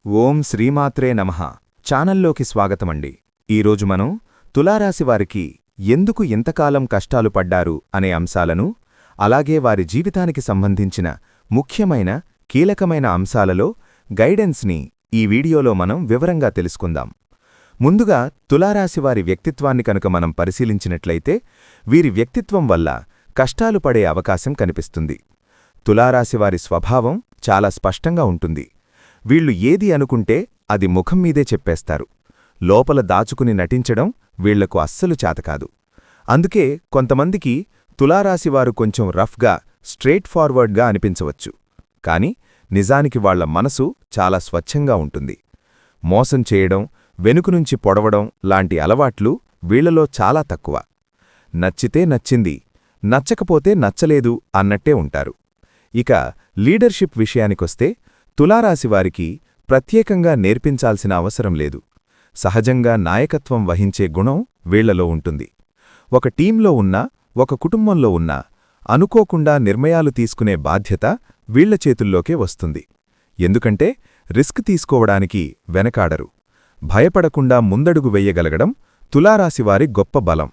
ఓం శ్రీమాత్రే నమః ఛానల్లోకి స్వాగతమండి. ఈరోజు మనం తులారాశివారికి ఎందుకు ఇంతకాలం కష్టాలు పడ్డారు అనే అంశాలను, అలాగే వారి జీవితానికి సంబంధించిన ముఖ్యమైన కీలకమైన అంశాలలో గైడెన్స్ని ఈ వీడియోలో మనం వివరంగా తెలుసుకుందాం. ముందుగా తులారాశివారి వ్యక్తిత్వాన్ని కనుక మనం పరిశీలించినట్లయితే వీరి వ్యక్తిత్వం వల్ల కష్టాలు పడే అవకాశం కనిపిస్తుంది. తులారాశివారి స్వభావం చాలా స్పష్టంగా ఉంటుంది. వీళ్లు ఏది అనుకుంటే అది ముఖం మీదే చెప్పేస్తారు. లోపల దాచుకుని నటించడం వీళ్లకు అస్సలు చేతకాదు. అందుకే కొంతమందికి తులారాశివారు కొంచెం రఫ్గా, స్ట్రెయిట్ ఫార్వర్డ్గా అనిపించవచ్చు. కాని నిజానికి వాళ్ల మనసు చాలా స్వచ్ఛంగా ఉంటుంది. మోసం చేయడం, వెనుకనుంచి పొడవడం లాంటి అలవాట్లు వీళ్లలో చాలా తక్కువ. నచ్చితే నచ్చింది, నచ్చకపోతే నచ్చలేదు అన్నట్టే ఉంటారు. ఇక లీడర్షిప్ విషయానికొస్తే తులారాశివారికి ప్రత్యేకంగా నేర్పించాల్సిన అవసరం లేదు. సహజంగా నాయకత్వం వహించే గుణం వీళ్లలో ఉంటుంది. ఒక టీంలో ఉన్నా, ఒక కుటుంబంలో ఉన్నా అనుకోకుండా నిర్ణయాలు తీసుకునే బాధ్యత వీళ్ల చేతుల్లోకే వస్తుంది. ఎందుకంటే రిస్క్ తీసుకోవడానికి వెనకాడరు. భయపడకుండా ముందడుగు వెయ్యగలగడం తులారాశివారి గొప్ప బలం.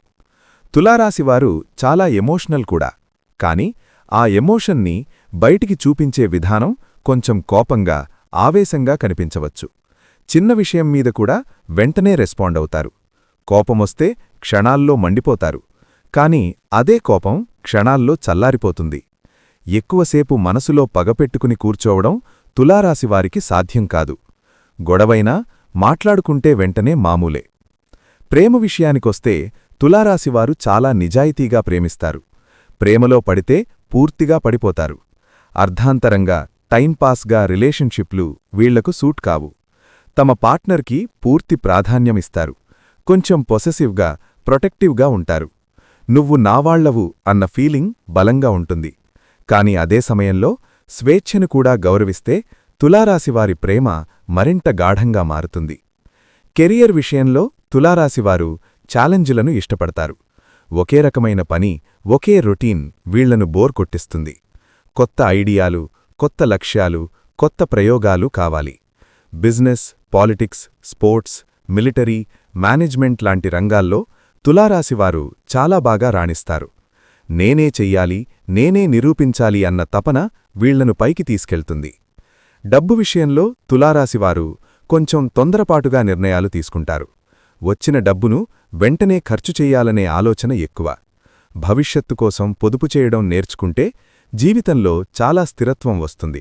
తులారాశివారు చాలా ఎమోషనల్ కూడా. కాని ఆ ఎమోషన్ని బయటికి చూపించే విధానం కొంచెం కోపంగా, ఆవేశంగా కనిపించవచ్చు. చిన్న విషయం మీద కూడా వెంటనే రెస్పాండ్ అవుతారు. కోపమొస్తే క్షణాల్లో మండిపోతారు. కాని అదే కోపం క్షణాల్లో చల్లారిపోతుంది. ఎక్కువసేపు మనసులో పగపెట్టుకుని కూర్చోవడం తులారాశివారికి సాధ్యం కాదు. గొడవైనా మాట్లాడుకుంటే వెంటనే మామూలే. ప్రేమ విషయానికొస్తే తులారాశివారు చాలా నిజాయితీగా ప్రేమిస్తారు. ప్రేమలో పడితే పూర్తిగా పడిపోతారు. అర్ధాంతరంగా, టైంపాస్గా రిలేషన్షిప్లు వీళ్లకు సూట్ కావు. తమ పార్ట్నర్కి పూర్తి ప్రాధాన్యమిస్తారు. కొంచెం పొసెసివ్గా, ప్రొటెక్టివ్గా ఉంటారు. నువ్వు నావాళ్లవు అన్న ఫీలింగ్ బలంగా ఉంటుంది. కాని అదే సమయంలో స్వేచ్ఛను కూడా గౌరవిస్తే తులారాశివారి ప్రేమ మరింత గాఢంగా మారుతుంది. కెరియర్ విషయంలో తులారాశివారు ఛాలెంజ్లను ఇష్టపడతారు. ఒకే రకమైన పని, ఒకే రొటీన్ వీళ్లను బోర్ కొట్టిస్తుంది. కొత్త ఐడియాలు, కొత్త లక్ష్యాలు, కొత్త ప్రయోగాలు కావాలి. Business, politics, sports, military, management లాంటి రంగాల్లో తులారాశివారు చాలా బాగా రాణిస్తారు. నేనే చెయ్యాలి, నేనే నిరూపించాలి అన్న తపన వీళ్లను పైకి తీసుకెళ్తుంది. డబ్బు విషయంలో తులారాశివారు కొంచెం తొందరపాటుగా నిర్ణయాలు తీసుకుంటారు. వచ్చిన డబ్బును వెంటనే ఖర్చు చెయ్యాలనే ఆలోచన ఎక్కువ. భవిష్యత్తు కోసం పొదుపు చేయడం నేర్చుకుంటే జీవితంలో చాలా స్థిరత్వం వస్తుంది.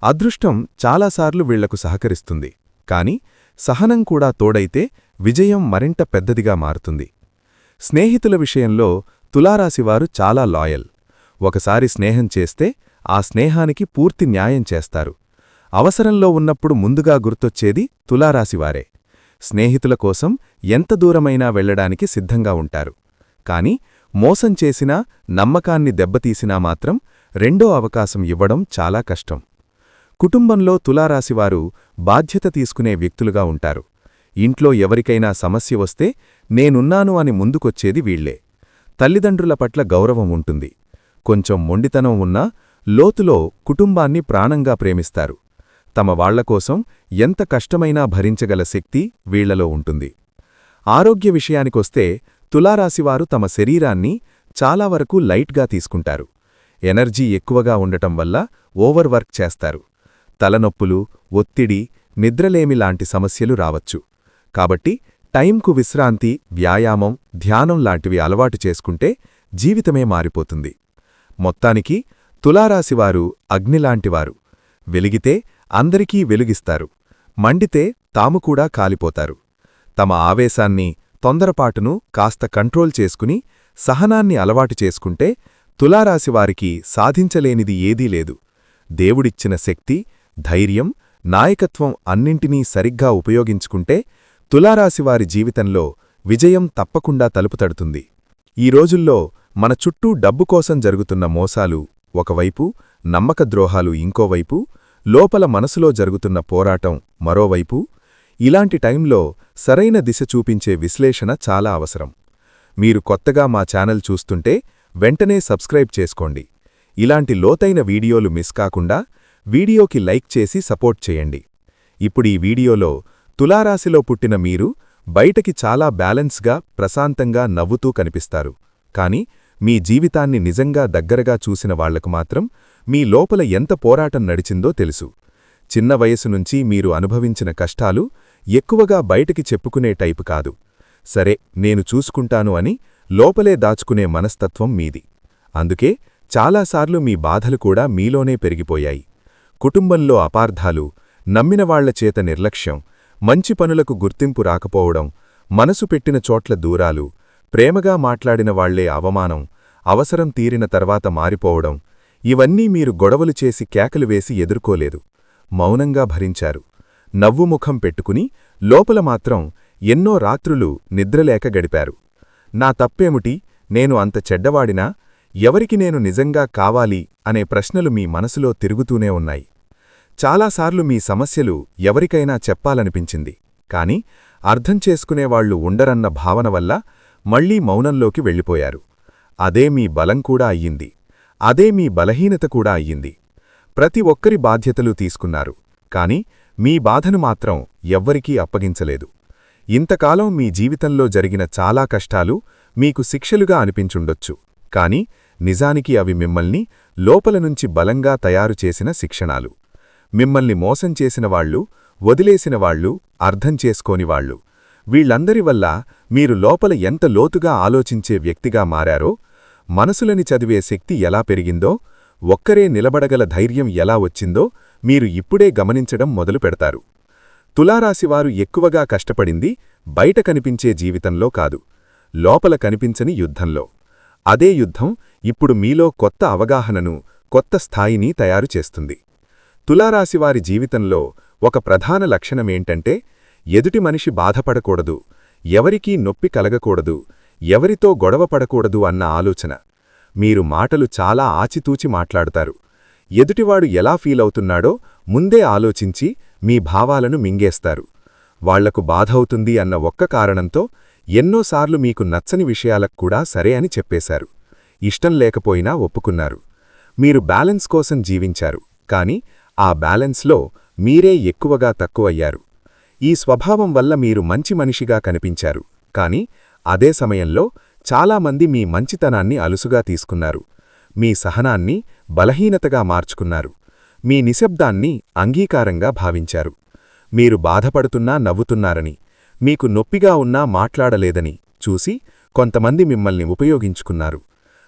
అదృష్టం చాలాసార్లు వీళ్లకు సహకరిస్తుంది. కాని సహనం కూడా తోడైతే విజయం మరింత పెద్దదిగా మారుతుంది. స్నేహితుల విషయంలో తులారాశివారు చాలా లాయల్. ఒకసారి స్నేహం చేస్తే ఆ స్నేహానికి పూర్తి న్యాయం చేస్తారు. అవసరంలో ఉన్నప్పుడు ముందుగా గుర్తొచ్చేది తులారాశివారే. స్నేహితుల కోసం ఎంత దూరమైనా వెళ్లడానికి సిద్ధంగా ఉంటారు. కాని మోసం చేసినా, నమ్మకాన్ని దెబ్బతీసినా మాత్రం రెండో అవకాశం ఇవ్వడం చాలా కష్టం. కుటుంబంలో తులారాశివారు బాధ్యత తీసుకునే వ్యక్తులుగా ఉంటారు. ఇంట్లో ఎవరికైనా సమస్య వస్తే నేనున్నాను అని ముందుకొచ్చేది వీళ్లే. తల్లిదండ్రుల పట్ల గౌరవం ఉంటుంది. కొంచెం మొండితనం ఉన్నా లోతులో కుటుంబాన్ని ప్రాణంగా ప్రేమిస్తారు. తమ వాళ్లకోసం ఎంత కష్టమైనా భరించగల శక్తి వీళ్లలో ఉంటుంది. ఆరోగ్య విషయానికొస్తే తులారాశివారు తమ శరీరాన్ని చాలా వరకు లైట్గా తీసుకుంటారు. ఎనర్జీ ఎక్కువగా ఉండటం వల్ల ఓవర్ వర్క్ చేస్తారు. తలనొప్పులు, ఒత్తిడి, నిద్రలేమి లాంటి సమస్యలు రావచ్చు. కాబట్టి టైంకు విశ్రాంతి, వ్యాయామం, ధ్యానం లాంటివి అలవాటు చేసుకుంటే జీవితమే మారిపోతుంది. మొత్తానికి తులారాశివారు అగ్నిలాంటివారు. వెలిగితే అందరికీ వెలుగిస్తారు. మండితే తాము కూడా కాలిపోతారు. తమ ఆవేశాన్ని, తొందరపాటును కాస్త కంట్రోల్ చేసుకుని సహనాన్ని అలవాటు చేసుకుంటే తులారాశివారికి సాధించలేనిది ఏదీ లేదు. దేవుడిచ్చిన శక్తి, ధైర్యం, నాయకత్వం అన్నింటినీ సరిగ్గా ఉపయోగించుకుంటే తులారాశివారి జీవితంలో విజయం తప్పకుండా తలుపు తడుతుంది. ఈ రోజుల్లో మన చుట్టూ డబ్బు కోసం జరుగుతున్న మోసాలు ఒకవైపు, నమ్మకద్రోహాలు ఇంకోవైపు, లోపల మనసులో జరుగుతున్న పోరాటం మరోవైపు. ఇలాంటి టైంలో సరైన దిశ చూపించే విశ్లేషణ చాలా అవసరం. మీరు కొత్తగా మా ఛానల్ చూస్తుంటే వెంటనే సబ్స్క్రైబ్ చేసుకోండి. ఇలాంటి లోతైన వీడియోలు మిస్ కాకుండా వీడియోకి లైక్ చేసి సపోర్ట్ చేయండి. ఇప్పుడీ వీడియోలో తులారాశిలో పుట్టిన మీరు బయటకి చాలా బ్యాలెన్స్గా ప్రశాంతంగా నవ్వుతూ కనిపిస్తారు. కాని మీ జీవితాన్ని నిజంగా దగ్గరగా చూసిన వాళ్లకు మాత్రం మీ లోపల ఎంత పోరాటం నడిచిందో తెలుసు. చిన్న వయసు నుంచి మీరు అనుభవించిన కష్టాలు ఎక్కువగా బయటికి చెప్పుకునే టైపు కాదు. సరే నేను చూసుకుంటాను అని లోపలే దాచుకునే మనస్తత్వం మీది. అందుకే చాలాసార్లు మీ బాధలు కూడా మీలోనే పెరిగిపోయాయి. కుటుంబంలో అపార్థాలు, నమ్మినవాళ్ల చేత నిర్లక్ష్యం, మంచి పనులకు గుర్తింపు రాకపోవడం, మనసు పెట్టిన చోట్ల దూరాలు, ప్రేమగా మాట్లాడిన వాళ్లే అవమానం, అవసరం తీరిన తర్వాత మారిపోవడం, ఇవన్నీ మీరు గొడవలు చేసి కేకలు వేసి ఎదుర్కోలేదు. మౌనంగా భరించారు. నవ్వుముఖం పెట్టుకుని లోపల మాత్రం ఎన్నో రాత్రులు నిద్రలేక గడిపారు. నా తప్పేమిటి, నేను అంత చెడ్డవాడినా, ఎవరికి నేను నిజంగా కావాలి అనే ప్రశ్నలు మీ మనసులో తిరుగుతూనే ఉన్నాయి. చాలాసార్లు మీ సమస్యలు ఎవరికైనా చెప్పాలనిపించింది. కాని అర్థం చేసుకునేవాళ్లు ఉండరన్న భావన వల్ల మళ్లీ మౌనంలోకి వెళ్ళిపోయారు. అదే మీ బలం కూడా అయ్యింది. అదే మీ బలహీనత కూడా అయ్యింది. ప్రతి ఒక్కరి బాధ్యతలు తీసుకున్నారు. కాని మీ బాధను మాత్రం ఎవ్వరికీ అప్పగించలేదు. ఇంతకాలం మీ జీవితంలో జరిగిన చాలా కష్టాలు మీకు శిక్షలుగా అనిపించుండొచ్చు. కాని నిజానికి అవి మిమ్మల్ని లోపలనుంచి బలంగా తయారుచేసిన శిక్షణాలు. మిమ్మల్ని మోసం చేసినవాళ్లు, వదిలేసినవాళ్లు, అర్థం చేసుకోనివాళ్లు, వీళ్లందరి వల్ల మీరు లోపల ఎంత లోతుగా ఆలోచించే వ్యక్తిగా మారారో, మనసులని చదివే శక్తి ఎలా పెరిగిందో, ఒక్కరే నిలబడగల ధైర్యం ఎలా వచ్చిందో మీరు ఇప్పుడే గమనించడం మొదలు పెడతారు. తులారాశివారు ఎక్కువగా కష్టపడింది బయట కనిపించే జీవితంలో కాదు, లోపల కనిపించని యుద్ధంలో. అదే యుద్ధం ఇప్పుడు మీలో కొత్త అవగాహనను, కొత్త స్థాయిని తయారుచేస్తుంది. తులారాశివారి జీవితంలో ఒక ప్రధాన లక్షణమేంటంటే, ఎదుటి మనిషి బాధపడకూడదు, ఎవరికీ నొప్పి కలగకూడదు, ఎవరితో గొడవపడకూడదు అన్న ఆలోచన. మీరు మాటలు చాలా ఆచితూచి మాట్లాడుతారు. ఎదుటివాడు ఎలా ఫీలవుతున్నాడో ముందే ఆలోచించి మీ భావాలను మింగేస్తారు. వాళ్లకు బాధవుతుంది అన్న ఒక్క కారణంతో ఎన్నోసార్లు మీకు నచ్చని విషయాలకు కూడా సరే అని చెప్పేశారు. ఇష్టం లేకపోయినా ఒప్పుకున్నారు. మీరు బ్యాలెన్స్ కోసం జీవించారు. కాని ఆ బ్యాలెన్స్లో మీరే ఎక్కువగా తక్కువయ్యారు. ఈ స్వభావం వల్ల మీరు మంచి మనిషిగా కనిపించారు. కాని అదే సమయంలో చాలామంది మీ మంచితనాన్ని అలుసుగా తీసుకున్నారు. మీ సహనాన్ని బలహీనతగా మార్చుకున్నారు. మీ నిశ్శబ్దాన్ని అంగీకారంగా భావించారు. మీరు బాధపడుతున్నా నవ్వుతున్నారని, మీకు నొప్పిగా ఉన్నా మాట్లాడలేదని చూసి కొంతమంది మిమ్మల్ని ఉపయోగించుకున్నారు.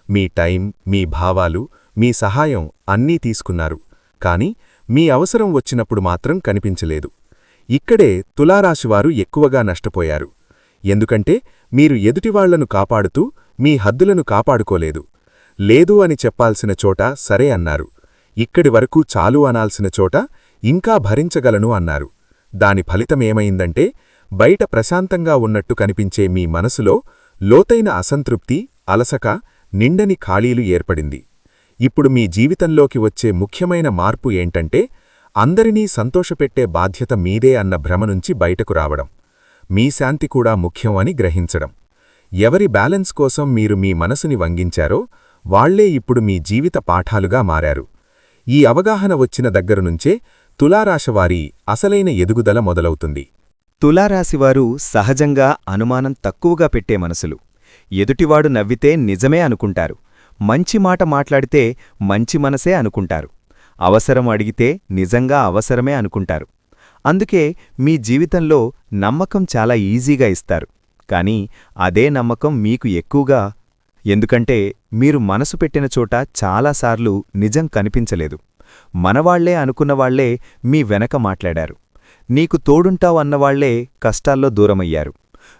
మీ టైం, మీ భావాలు, మీ సహాయం అన్నీ తీసుకున్నారు. కాని మీ అవసరం వచ్చినప్పుడు మాత్రం కనిపించలేదు. ఇక్కడే తులారాశివారు ఎక్కువగా నష్టపోయారు. ఎందుకంటే మీరు ఎదుటివాళ్లను కాపాడుతూ మీ హద్దులను కాపాడుకోలేదు. లేదు అని చెప్పాల్సిన చోట సరే అన్నారు. ఇక్కడి వరకు చాలు అనాల్సిన చోట ఇంకా భరించగలను అన్నారు. దాని ఫలితమేమైందంటే, బయట ప్రశాంతంగా ఉన్నట్టు కనిపించే మీ మనసులో లోతైన అసంతృప్తి, అలసక, నిండని ఖాళీలు ఏర్పడింది. ఇప్పుడు మీ జీవితంలోకి వచ్చే ముఖ్యమైన మార్పు ఏంటంటే, అందరినీ సంతోషపెట్టే బాధ్యత మీదే అన్న భ్రమ నుంచి బయటకు రావడం. మీ శాంతి కూడా ముఖ్యం అని గ్రహించడం. ఎవరి బ్యాలెన్స్ కోసం మీరు మీ మనసుని వంగించారో వాళ్లే ఇప్పుడు మీ జీవిత పాఠాలుగా మారారు. ఈ అవగాహన వచ్చిన దగ్గరనుంచే తులారాశివారి అసలైన ఎదుగుదల మొదలవుతుంది. తులారాశివారు సహజంగా అనుమానం తక్కువగా పెట్టే మనసులు. ఎదుటివాడు నవ్వితే నిజమే అనుకుంటారు. మంచి మాట మాట్లాడితే మంచి మనసే అనుకుంటారు. అవసరం అడిగితే నిజంగా అవసరమే అనుకుంటారు. అందుకే మీ జీవితంలో నమ్మకం చాలా ఈజీగా ఇస్తారు. కాని అదే నమ్మకం మీకు ఎక్కువగా. ఎందుకంటే మీరు మనసు పెట్టిన చోట చాలాసార్లు నిజం కనిపించలేదు. మనవాళ్లే అనుకున్నవాళ్లే మీ వెనక మాట్లాడారు. నీకు తోడుంటావు అన్నవాళ్లే కష్టాల్లో దూరమయ్యారు.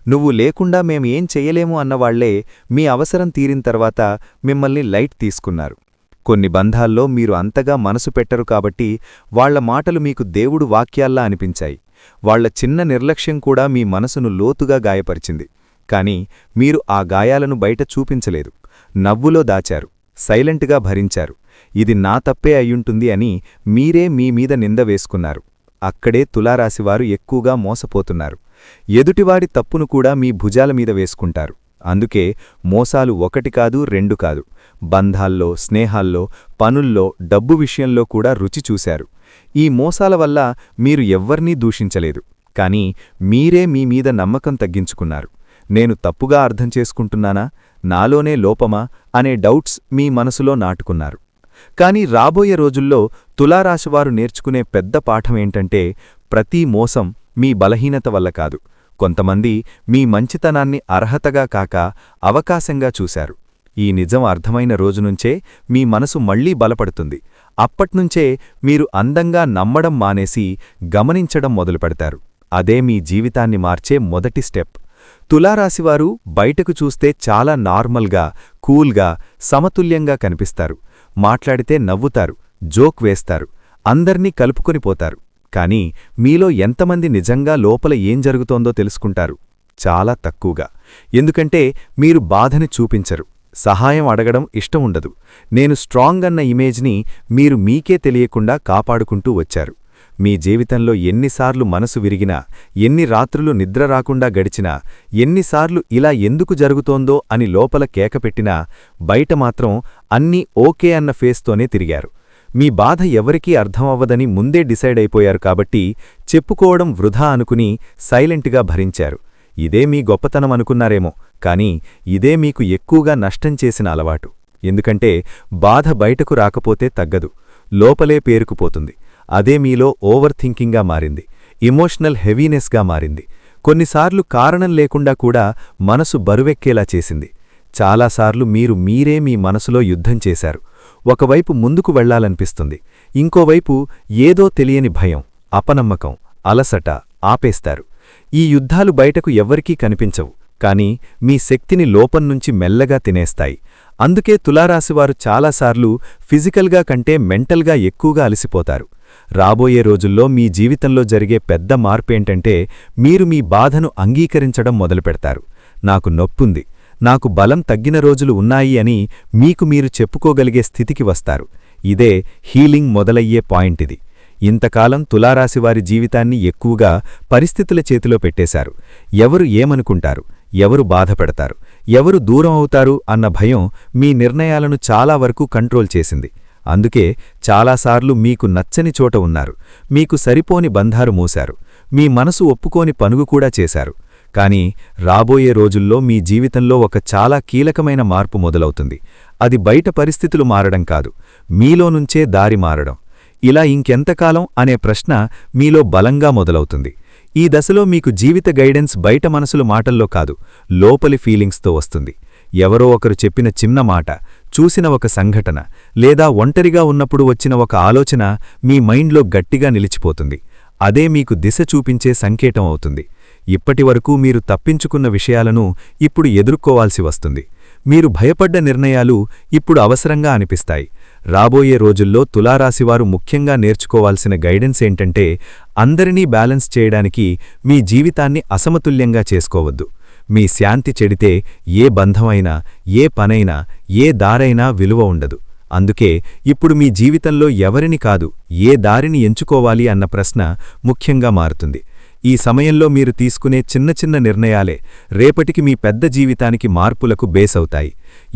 నువ్వు లేకుండా మేమేం చెయ్యలేము అన్నవాళ్లే మీ అవసరం తీరిన తర్వాత మిమ్మల్ని లైట్ తీసుకున్నారు. కొన్ని బంధాల్లో మీరు అంతగా మనసు పెట్టరు కాబట్టి వాళ్ల మాటలు మీకు దేవుడు వాక్యాల్లా అనిపించాయి. వాళ్ల చిన్న నిర్లక్ష్యం కూడా మీ మనసును లోతుగా గాయపరిచింది. కాని మీరు ఆ గాయాలను బయట చూపించలేదు. నవ్వులో దాచారు, సైలెంట్గా భరించారు. ఇది నా తప్పే అయ్యుంటుంది అని మీరే మీమీద నింద వేసుకున్నారు. అక్కడే తులారాశివారు ఎక్కువగా మోసపోతున్నారు. ఎదుటివాడి తప్పును కూడా మీ భుజాలమీద వేసుకుంటారు. అందుకే మోసాలు ఒకటి కాదు, రెండు కాదు. బంధాల్లో, స్నేహాల్లో, పనుల్లో, డబ్బు విషయంలో కూడా రుచి చూశారు. ఈ మోసాల వల్ల మీరు ఎవ్వర్నీ దూషించలేదు, కానీ మీరే మీ మీద నమ్మకం తగ్గించుకున్నారు. నేను తప్పుగా అర్థం చేసుకుంటున్నానా, నాలోనే లోపమా అనే డౌట్స్ మీ మనసులో నాటుకున్నారు. కాని రాబోయే రోజుల్లో తులారాశివారు నేర్చుకునే పెద్ద పాఠమేంటంటే, ప్రతి మోసం మీ బలహీనత వల్ల కాదు, కొంతమంది మీ మంచితనాన్ని అర్హతగా కాక అవకాశంగా చూశారు. ఈ నిజం అర్థమైన రోజునుంచే మీ మనసు మళ్లీ బలపడుతుంది. అప్పట్నుంచే మీరు అందంగా నమ్మడం మానేసి గమనించడం మొదలుపెడతారు. అదే మీ జీవితాన్ని మార్చే మొదటి స్టెప్. తులారాశివారు బయటకు చూస్తే చాలా నార్మల్గా, కూల్గా, సమతుల్యంగా కనిపిస్తారు. మాట్లాడితే నవ్వుతారు, జోక్ వేస్తారు, అందర్నీ కలుపుకొనిపోతారు. కాని మీలో ఎంతమంది నిజంగా లోపల ఏం జరుగుతోందో తెలుసుకుంటారు? చాలా తక్కువగా. ఎందుకంటే మీరు బాధని చూపించరు, సహాయం అడగడం ఇష్టం ఉండదు. నేను స్ట్రాంగ్ అన్న ఇమేజ్ని మీరు మీకే తెలియకుండా కాపాడుకుంటూ వచ్చారు. మీ జీవితంలో ఎన్నిసార్లు మనసు విరిగినా, ఎన్ని రాత్రులు నిద్ర రాకుండా గడిచినా, ఎన్నిసార్లు ఇలా ఎందుకు జరుగుతోందో అని లోపల కేకపెట్టినా, బయట మాత్రం అన్నీ ఓకే అన్న ఫేస్తోనే తిరిగారు. మీ బాధ ఎవరికీ అర్థమవ్వదని ముందే డిసైడ్ అయిపోయారు కాబట్టి చెప్పుకోవడం వృధా అనుకుని సైలెంట్గా భరించారు. ఇదే మీ గొప్పతనం అనుకున్నారేమో, కానీ ఇదే మీకు ఎక్కువగా నష్టం చేసిన అలవాటు. ఎందుకంటే బాధ బయటకు రాకపోతే తగ్గదు, లోపలే పేరుకుపోతుంది. అదే మీలో ఓవర్ థింకింగ్గా మారింది, ఎమోషనల్ హెవీనెస్గా మారింది. కొన్నిసార్లు కారణం లేకుండా కూడా మనసు బరువెక్కేలా చేసింది. చాలాసార్లు మీరే మీ మనసులో యుద్ధం చేశారు. ఒకవైపు ముందుకు వెళ్లాలనిపిస్తుంది, ఇంకోవైపు ఏదో తెలియని భయం, అపనమ్మకం, అలసట ఆపేస్తారు. ఈ యుద్ధాలు బయటకు ఎవ్వరికీ కనిపించవు, కాని మీ శక్తిని లోపంనుంచి మెల్లగా తినేస్తాయి. అందుకే తులారాశివారు చాలాసార్లు ఫిజికల్గా కంటే మెంటల్గా ఎక్కువగా అలసిపోతారు. రాబోయే రోజుల్లో మీ జీవితంలో జరిగే పెద్ద మార్పేంటంటే, మీరు మీ బాధను అంగీకరించడం మొదలుపెడతారు. నాకు నొప్పుంది, నాకు బలం తగ్గిన రోజులు ఉన్నాయి అని మీకు మీరు చెప్పుకోగలిగే స్థితికి వస్తారు. ఇదే హీలింగ్ మొదలయ్యే పాయింటిది. ఇంతకాలం తులారాశివారి జీవితాన్ని ఎక్కువగా పరిస్థితుల చేతిలో పెట్టేశారు. ఎవరు ఏమనుకుంటారు, ఎవరు బాధపెడతారు, ఎవరు దూరం అవుతారు అన్న భయం మీ నిర్ణయాలను చాలా వరకు కంట్రోల్ చేసింది. అందుకే చాలాసార్లు మీకు నచ్చని చోట ఉన్నారు, మీకు సరిపోని బంధారు మూశారు, మీ మనసు ఒప్పుకోని పనుగు కూడా చేశారు. కాని రాబోయే రోజుల్లో మీ జీవితంలో ఒక చాలా కీలకమైన మార్పు మొదలవుతుంది. అది బయట పరిస్థితులు మారడం కాదు, మీలోనుంచే దారి మారడం. ఇలా ఇంకెంతకాలం అనే ప్రశ్న మీలో బలంగా మొదలవుతుంది. ఈ దశలో మీకు జీవిత గైడెన్స్ బయట మనసులు మాటల్లో కాదు, లోపలి ఫీలింగ్స్తో వస్తుంది. ఎవరో ఒకరు చెప్పిన చిన్న మాట, చూసిన ఒక సంఘటన, లేదా ఒంటరిగా ఉన్నప్పుడు వచ్చిన ఒక ఆలోచన మీ మైండ్లో గట్టిగా నిలిచిపోతుంది. అదే మీకు దిశ చూపించే సంకేతం అవుతుంది. ఇప్పటివరకు మీరు తప్పించుకున్న విషయాలను ఇప్పుడు ఎదుర్కోవాల్సి వస్తుంది. మీరు భయపడ్డ నిర్ణయాలు ఇప్పుడు అవసరంగా అనిపిస్తాయి. రాబోయే రోజుల్లో తులారాశివారు ముఖ్యంగా నేర్చుకోవాల్సిన గైడెన్స్ ఏంటంటే, అందరినీ బ్యాలెన్స్ చేయడానికి మీ జీవితాన్ని అసమతుల్యంగా చేసుకోవద్దు. మీ శాంతి చెడితే ఏ బంధమైనా, ఏ పనైనా, ఏ దారైనా విలువ ఉండదు. అందుకే ఇప్పుడు మీ జీవితంలో ఎవరిని కాదు, ఏ దారిని ఎంచుకోవాలి అన్న ప్రశ్న ముఖ్యంగా మారుతుంది. ఈ సమయంలో మీరు తీసుకునే చిన్న చిన్న నిర్ణయాలే రేపటికి మీ పెద్ద జీవితానికి మార్పులకు బేసవుతాయి.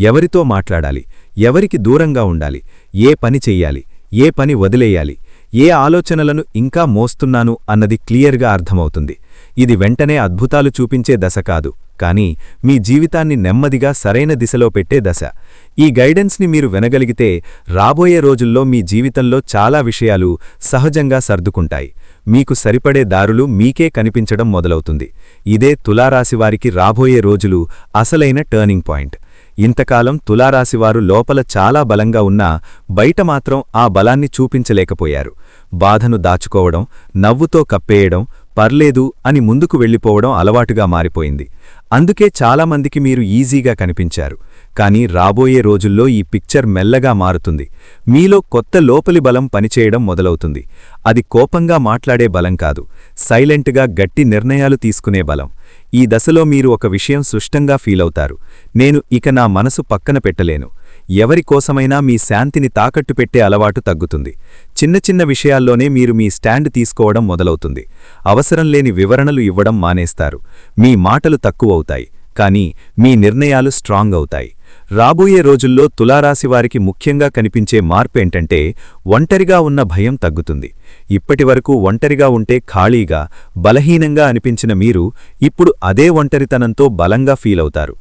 ఎవరితో మాట్లాడాలి, ఎవరికి దూరంగా ఉండాలి, ఏ పని చెయ్యాలి, ఏ పని వదిలేయాలి, ఏ ఆలోచనలను ఇంకా మోస్తున్నాను అన్నది క్లియర్గా అర్థమవుతుంది. ఇది వెంటనే అద్భుతాలు చూపించే దశ కాదు, కానీ మీ జీవితాన్ని నెమ్మదిగా సరైన దిశలో పెట్టే దశ. ఈ గైడెన్స్ని మీరు వినగలిగితే రాబోయే రోజుల్లో మీ జీవితంలో చాలా విషయాలు సహజంగా సర్దుకుంటాయి. మీకు సరిపడే దారులు మీకే కనిపించడం మొదలవుతుంది. ఇదే తులారాశివారికి రాబోయే రోజులు అసలైన టర్నింగ్ పాయింట్. ఇంతకాలం తులారాశివారు లోపల చాలా బలంగా ఉన్నా బయట మాత్రం ఆ బలాన్ని చూపించలేకపోయారు. బాధను దాచుకోవడం, నవ్వుతో కప్పేయడం, పర్లేదు అని ముందుకు వెళ్ళిపోవడం అలవాటుగా మారిపోయింది. అందుకే చాలామందికి మీరు ఈజీగా కనిపించారు. కానీ రాబోయే రోజుల్లో ఈ పిక్చర్ మెల్లగా మారుతుంది. మీలో కొత్త లోపలి బలం పనిచేయడం మొదలవుతుంది. అది కోపంగా మాట్లాడే బలం కాదు, సైలెంట్గా గట్టి నిర్ణయాలు తీసుకునే బలం. ఈ దశలో మీరు ఒక విషయం స్పష్టంగా ఫీలవుతారు, నేను ఇక నా మనసు పక్కన పెట్టలేను. ఎవరికోసమైనా మీ శాంతిని తాకట్టు పెట్టే అలవాటు తగ్గుతుంది. చిన్న చిన్న విషయాల్లోనే మీరు మీ స్టాండ్ తీసుకోవడం మొదలవుతుంది. అవసరం లేని వివరణలు ఇవ్వడం మానేస్తారు. మీ మాటలు తక్కువవుతాయి, కానీ మీ నిర్ణయాలు స్ట్రాంగ్ అవుతాయి. రాబోయే రోజుల్లో తులారాశివారికి ముఖ్యంగా కనిపించే మార్పేంటంటే ఒంటరిగా ఉన్న భయం తగ్గుతుంది. ఇప్పటివరకు ఒంటరిగా ఉంటే ఖాళీగా, బలహీనంగా అనిపించిన మీరు ఇప్పుడు అదే ఒంటరితనంతో బలంగా ఫీలవుతారు.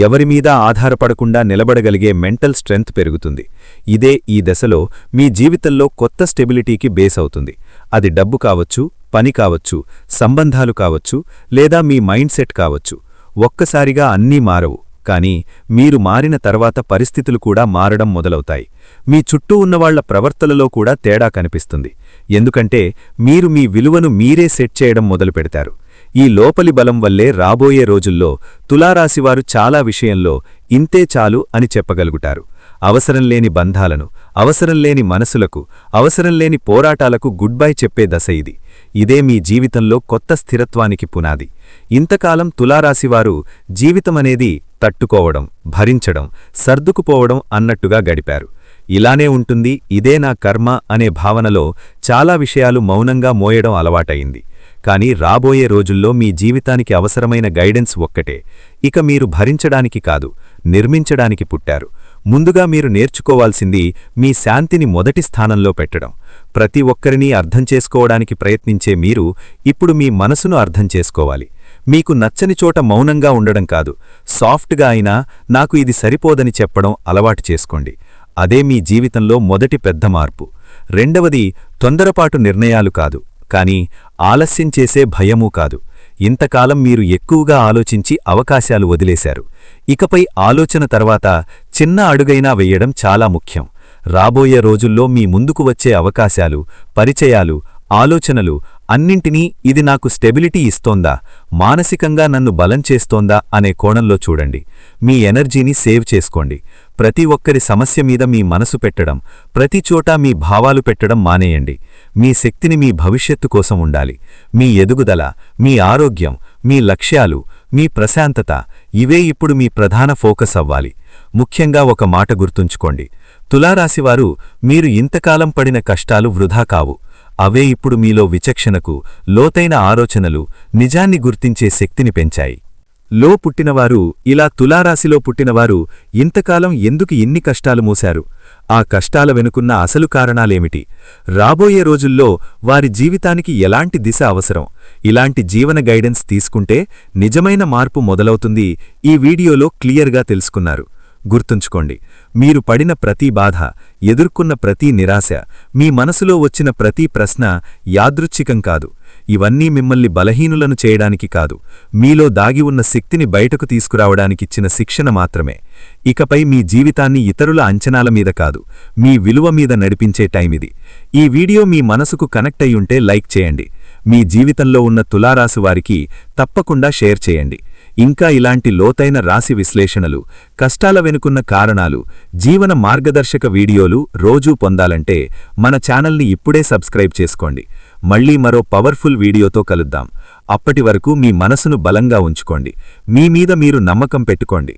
ఎవరిమీద ఆధారపడకుండా నిలబడగలిగే మెంటల్ స్ట్రెంగ్త్ పెరుగుతుంది. ఇదే ఈ దశలో మీ జీవితంలో కొత్త స్టెబిలిటీకి బేస్ అవుతుంది. అది డబ్బు కావచ్చు, పని కావచ్చు, సంబంధాలు కావచ్చు, లేదా మీ మైండ్ సెట్ కావచ్చు. ఒక్కసారిగా అన్నీ మారవు, కానీ మీరు మారిన తర్వాత పరిస్థితులు కూడా మారడం మొదలవుతాయి. మీ చుట్టూ ఉన్నవాళ్ల ప్రవర్తనలో కూడా తేడా కనిపిస్తుంది. ఎందుకంటే మీరు మీ విలువను మీరే సెట్ చేయడం మొదలుపెడతారు. ఈ లోపలి బలం వల్లే రాబోయే రోజుల్లో తులారాశివారు చాలా విషయంలో ఇంతే చాలు అని చెప్పగలుగుతారు. అవసరంలేని బంధాలను, అవసరంలేని మనసులకు, అవసరంలేని పోరాటాలకు గుడ్ బై చెప్పే దశ ఇది. ఇదే మీ జీవితంలో కొత్త స్థిరత్వానికి పునాది. ఇంతకాలం తులారాశివారు జీవితమనేది తట్టుకోవడం, భరించడం, సర్దుకుపోవడం అన్నట్టుగా గడిపారు. ఇలానే ఉంటుంది, ఇదే నా కర్మ అనే భావనలో చాలా విషయాలు మౌనంగా మోయడం అలవాటయింది. కానీ రాబోయే రోజుల్లో మీ జీవితానికి అవసరమైన గైడెన్స్ ఒక్కటే. ఇక మీరు భరించడానికి కాదు, నిర్మించడానికి పుట్టారు. ముందుగా మీరు నేర్చుకోవాల్సింది మీ శాంతిని మొదటి స్థానంలో పెట్టడం. ప్రతి ఒక్కరినీ అర్థం చేసుకోవడానికి ప్రయత్నించే మీరు ఇప్పుడు మీ మనసును అర్థం చేసుకోవాలి. మీకు నచ్చని చోట మౌనంగా ఉండడం కాదు, సాఫ్ట్గా అయినా నాకు ఇది సరిపోదని చెప్పడం అలవాటు చేసుకోండి. అదే మీ జీవితంలో మొదటి పెద్ద మార్పు. రెండవది, తొందరపాటు నిర్ణయాలు కాదు, కానీ ఆలస్యం చేసే భయమూ కాదు. ఇంతకాలం మీరు ఎక్కువగా ఆలోచించి అవకాశాలు వదిలేశారు. ఇకపై ఆలోచన తర్వాత చిన్న అడుగైనా వెయ్యడం చాలా ముఖ్యం. రాబోయే రోజుల్లో మీ ముందుకు వచ్చే అవకాశాలు, పరిచయాలు, ఆలోచనలు అన్నింటినీ ఇది నాకు స్టెబిలిటీ ఇస్తోందా, మానసికంగా నన్ను బలం చేస్తోందా అనే కోణంలో చూడండి. మీ ఎనర్జీని సేవ్ చేసుకోండి. ప్రతి ఒక్కరి సమస్య మీద మీ మనసు పెట్టడం, ప్రతి చోటా మీ భావాలు పెట్టడం మానేయండి. మీ శక్తిని మీ భవిష్యత్తు కోసం ఉండాలి. మీ ఎదుగుదల, మీ ఆరోగ్యం, మీ లక్ష్యాలు, మీ ప్రశాంతత ఇవే ఇప్పుడు మీ ప్రధాన ఫోకస్ అవ్వాలి. ముఖ్యంగా ఒక మాట గుర్తుంచుకోండి, తులారాశివారు మీరు ఇంతకాలం పడిన కష్టాలు వృధా కావు. అవే ఇప్పుడు మీలో విచక్షణకు, లోతైన ఆలోచనలు, నిజాన్ని గుర్తించే శక్తిని పెంచాయి. లో పుట్టినవారు, ఇలా తులారాశిలో పుట్టినవారు ఇంతకాలం ఎందుకు ఇన్ని కష్టాలు మోశారు? ఆ కష్టాల వెనుకున్న అసలు కారణాలేమిటి? రాబోయే రోజుల్లో వారి జీవితానికి ఎలాంటి దిశ అవసరం? ఇలాంటి జీవన గైడెన్స్ తీసుకుంటే నిజమైన మార్పు మొదలవుతుంది. ఈ వీడియోలో క్లియర్గా తెలుసుకున్నారు. గుర్తుంచుకోండి, మీరు పడిన ప్రతి బాధ, ఎదుర్కొన్న ప్రతి నిరాశ, మీ మనసులో వచ్చిన ప్రతి ప్రశ్న యాదృచ్ఛికం కాదు. ఇవన్నీ మిమ్మల్ని బలహీనులను చేయడానికి కాదు, మీలో దాగి ఉన్న శక్తిని బయటకు తీసుకురావడానికిచ్చిన శిక్షణ మాత్రమే. ఇకపై మీ జీవితాన్ని ఇతరుల అంచనాల మీద కాదు, మీ విలువ మీద నడిపించే టైమిది. ఈ వీడియో మీ మనసుకు కనెక్ట్ అయ్యుంటే లైక్ చేయండి. మీ జీవితంలో ఉన్న తులారాశి వారికి తప్పకుండా షేర్ చేయండి. ఇంకా ఇలాంటి లోతైన రాశి విశ్లేషణలు, కష్టాల వెనుకున్న కారణాలు, జీవన మార్గదర్శక వీడియోలు రోజూ పొందాలంటే మన ఛానల్ని ఇప్పుడే సబ్స్క్రైబ్ చేసుకోండి. మళ్ళీ మరో పవర్ఫుల్ వీడియోతో కలుద్దాం. అప్పటి వరకు మీ మనసును బలంగా ఉంచుకోండి. మీ మీద మీరు నమ్మకం పెట్టుకోండి.